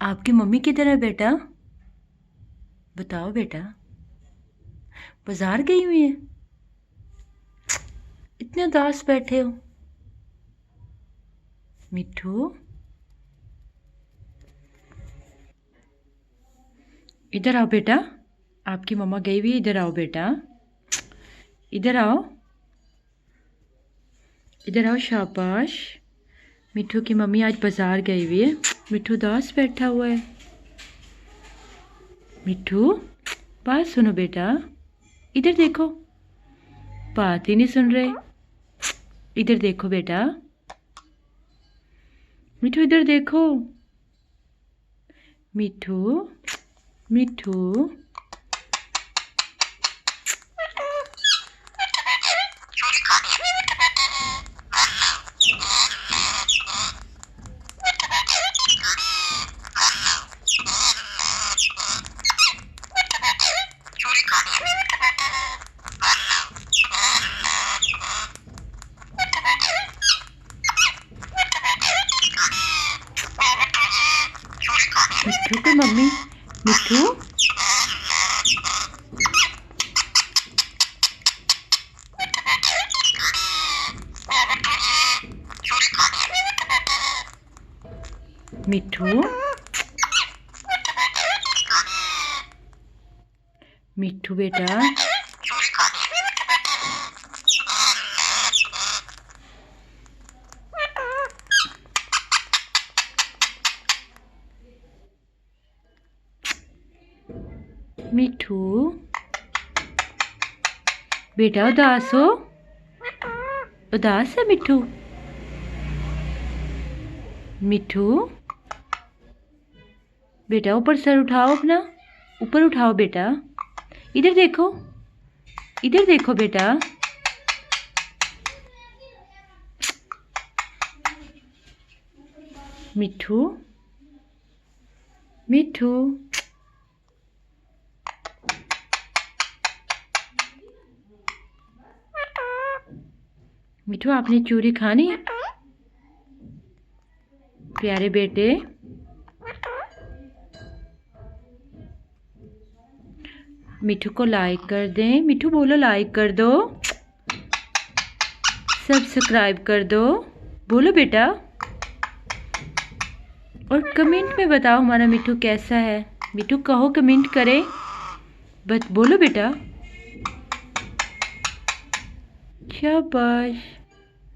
आपकी मम्मी किधर है बेटा? बताओ बेटा। बाजार गई हुई है? इतने उदास बैठे हो। मिठू, इधर आओ बेटा। आपकी मम्मा गई हुई है, इधर आओ बेटा। इधर आओ, इधर आओ, शाबाश। मिठू की मम्मी आज बाजार गई हुई है। मिठू उदास बैठा हुआ है। मिठू, बात सुनो बेटा। इधर देखो, बात ही नहीं सुन रहे। इधर देखो बेटा। मिठू इधर देखो। मिठू, मिठू, मिठू की मम्मी। मिठू, मिठू, मिठू बेटा। मिठू बेटा, उदास हो? उदास है मिठू? मिठू बेटा, ऊपर सर उठाओ अपना। ऊपर उठाओ बेटा। इधर देखो, इधर देखो बेटा। मिठू, मिठू, मिठू आपने चूरी खानी? प्यारे बेटे, मिठू को लाइक कर दें। मिठू बोलो, लाइक कर दो, सब्सक्राइब कर दो। बोलो बेटा, और कमेंट में बताओ हमारा मिठू कैसा है। मिठू कहो, कमेंट करे। बोलो बेटा। शाबाश।